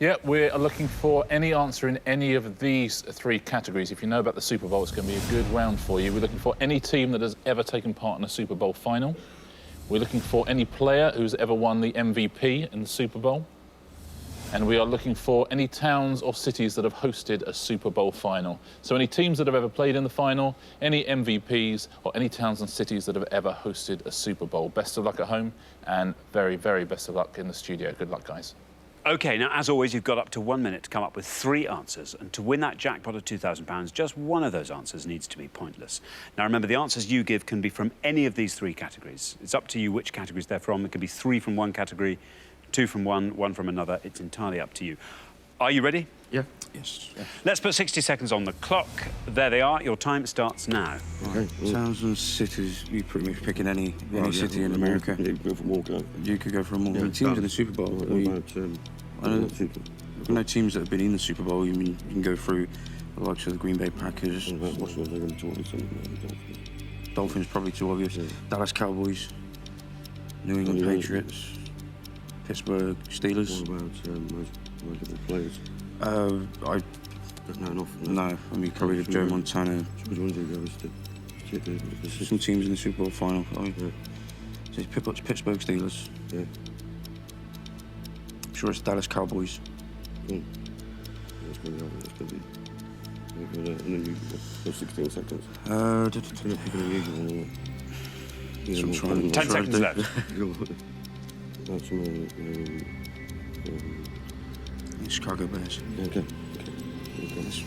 Yeah, we are looking for any answer in any of these three categories. If you know about the Super Bowl, it's going to be a good round for you. We're looking for any team that has ever taken part in a Super Bowl final. We're looking for any player who's ever won the MVP in the Super Bowl. And we are looking for any towns or cities that have hosted a Super Bowl final. So any teams that have ever played in the final, any MVPs, or any towns and cities that have ever hosted a Super Bowl. Best of luck at home, and very, very best of luck in the studio. Good luck, guys. OK, now, as always, you've got up to 1 minute to come up with 3 answers. And to win that jackpot of £2,000, just one of those answers needs to be pointless. Now, remember, the answers you give can be from any of these 3 categories. It's up to you which categories they're from. It could be 3 from one category, 2 from one from another. It's entirely up to you. Are you ready? Yeah. Yes. Yeah. Let's put 60 seconds on the clock. There they are. Your time starts now. Okay. Towns and cities, you pretty much picking any city in America. You could go for more. You could go for more. Teams in the Super Bowl. I know teams that have been in the Super Bowl. You can go through the likes of the Green Bay Packers. Dolphins, probably too obvious. Yeah. Dallas Cowboys, New England Patriots, Pittsburgh Steelers. What about most of the players? No, I mean, probably Joe Montana. Which ones do you go to? Some teams in the Super Bowl final. So Pittsburgh Steelers. Yeah. I'm sure it's Dallas Cowboys. That's going to be. And then you got 16 seconds. Pick an unusual one. 10 seconds left. Chicago Bears. Okay.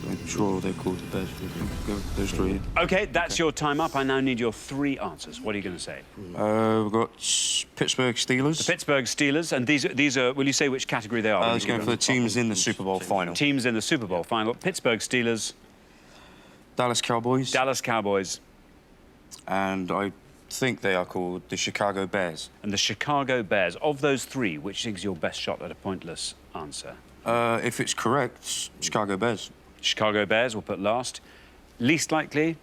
I'm sure they're called the Bears. Those 3. OK, that's your time up. I now need your 3 answers. What are you going to say? We've got Pittsburgh Steelers. The Pittsburgh Steelers. And these are... Will you say which category they are? I was going for the teams in the Super Bowl final. Teams in the Super Bowl final. Pittsburgh Steelers. Dallas Cowboys. Dallas Cowboys. And I think they are called the Chicago Bears. And the Chicago Bears. Of those 3, which is your best shot at a pointless answer? If it's correct, Chicago Bears. Chicago Bears, we'll put last. Least likely?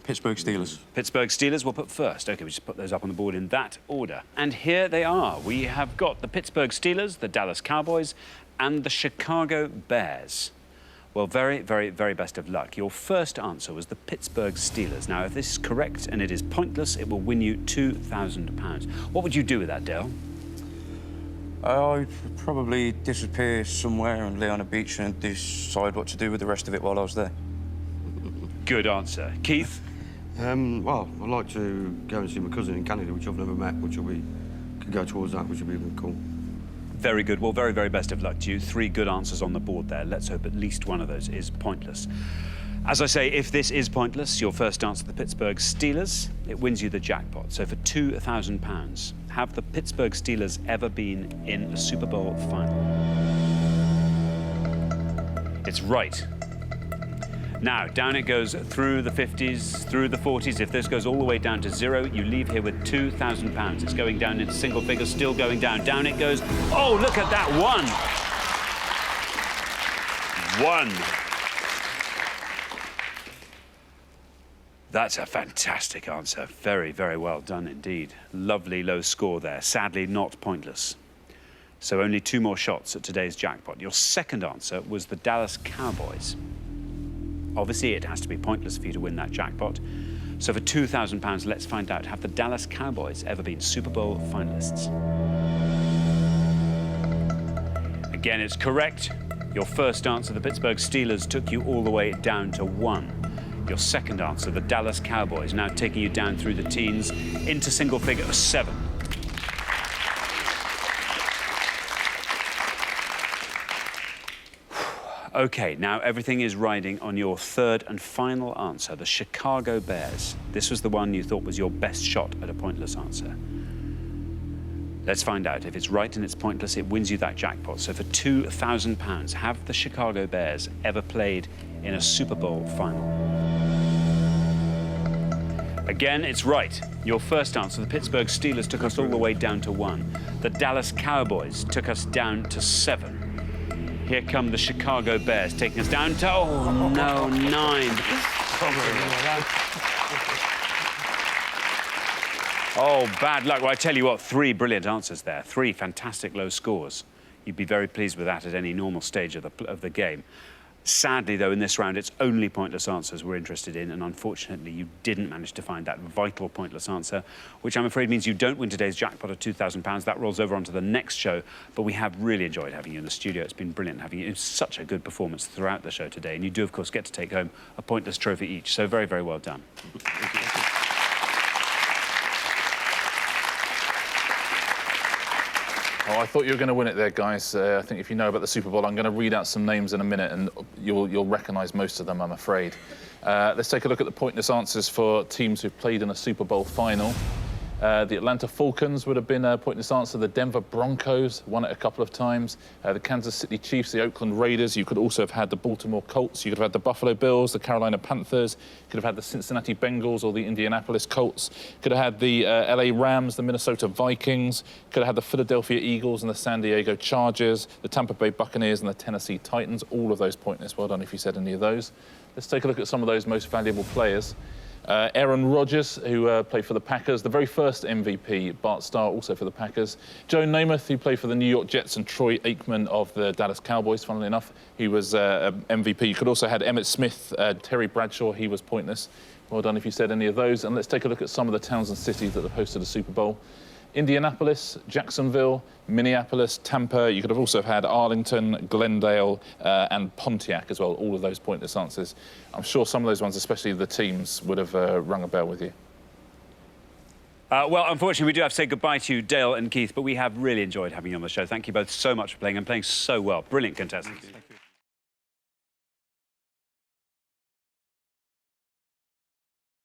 Pittsburgh Steelers. Pittsburgh Steelers, we'll put first. OK, we just put those up on the board in that order. And here they are. We have got the Pittsburgh Steelers, the Dallas Cowboys, and the Chicago Bears. Well, very, very, very best of luck. Your first answer was the Pittsburgh Steelers. Now, if this is correct and it is pointless, it will win you £2,000. What would you do with that, Dayle? I'd probably disappear somewhere and lay on a beach and decide what to do with the rest of it while I was there. Good answer. Keith? Well, I'd like to go and see my cousin in Canada, which I've never met, which could go towards that, which would be cool. Very good. Well, very, very best of luck to you. 3 good answers on the board there. Let's hope at least one of those is pointless. As I say, if this is pointless, your first answer, the Pittsburgh Steelers, it wins you the jackpot. So for £2,000, have the Pittsburgh Steelers ever been in a Super Bowl final? It's right. Now, down it goes through the 50s, through the 40s. If this goes all the way down to 0, you leave here with £2,000. It's going down into single figures, still going down. Down it goes. Oh, look at that, 1. That's a fantastic answer. Very, very well done indeed. Lovely low score there. Sadly, not pointless. So only 2 more shots at today's jackpot. Your second answer was the Dallas Cowboys. Obviously, it has to be pointless for you to win that jackpot. So for £2,000, let's find out, have the Dallas Cowboys ever been Super Bowl finalists? Again, it's correct. Your first answer, the Pittsburgh Steelers, took you all the way down to 1. Your second answer, the Dallas Cowboys, now taking you down through the teens into single figure of 7. OK, now everything is riding on your third and final answer, the Chicago Bears. This was the one you thought was your best shot at a pointless answer. Let's find out. If it's right and it's pointless, it wins you that jackpot. So for £2,000, have the Chicago Bears ever played in a Super Bowl final? Again, it's right. Your first answer, the Pittsburgh Steelers, took us all the way down to 1. The Dallas Cowboys took us down to 7. Here come the Chicago Bears, taking us down to, oh, no, 9. Oh, bad luck. Well, I tell you what, 3 brilliant answers there. 3 fantastic low scores. You'd be very pleased with that at any normal stage of the game. Sadly, though, in this round, it's only pointless answers we're interested in, and unfortunately, you didn't manage to find that vital pointless answer, which I'm afraid means you don't win today's jackpot of £2,000. That rolls over onto the next show, but we have really enjoyed having you in the studio. It's been brilliant having you. It's such a good performance throughout the show today, and you do, of course, get to take home a pointless trophy each, so very, very well done. Thank you. Oh, I thought you were going to win it there, guys. I think if you know about the Super Bowl, I'm going to read out some names in a minute, and you'll recognise most of them, I'm afraid. Let's take a look at the pointless answers for teams who've played in a Super Bowl final. The Atlanta Falcons would have been a pointless answer. The Denver Broncos won it a couple of times. The Kansas City Chiefs, the Oakland Raiders. You could also have had the Baltimore Colts. You could have had the Buffalo Bills, the Carolina Panthers. You could have had the Cincinnati Bengals or the Indianapolis Colts. Could have had the LA Rams, the Minnesota Vikings. Could have had the Philadelphia Eagles and the San Diego Chargers, the Tampa Bay Buccaneers and the Tennessee Titans. All of those pointless. Well done if you said any of those. Let's take a look at some of those most valuable players. Aaron Rodgers, who played for the Packers, the very first MVP, Bart Starr, also for the Packers. Joe Namath, who played for the New York Jets, and Troy Aikman of the Dallas Cowboys, funnily enough. He was MVP. You could also have had Emmitt Smith, Terry Bradshaw, he was pointless. Well done if you said any of those. And let's take a look at some of the towns and cities that have hosted a Super Bowl. Indianapolis, Jacksonville, Minneapolis, Tampa. You could have also had Arlington, Glendale, and Pontiac as well. All of those pointless answers. I'm sure some of those ones, especially the teams, would have rung a bell with you. Well, unfortunately, we do have to say goodbye to you, Dayle and Keith, but we have really enjoyed having you on the show. Thank you both so much for playing and playing so well. Brilliant contestants. Thank you.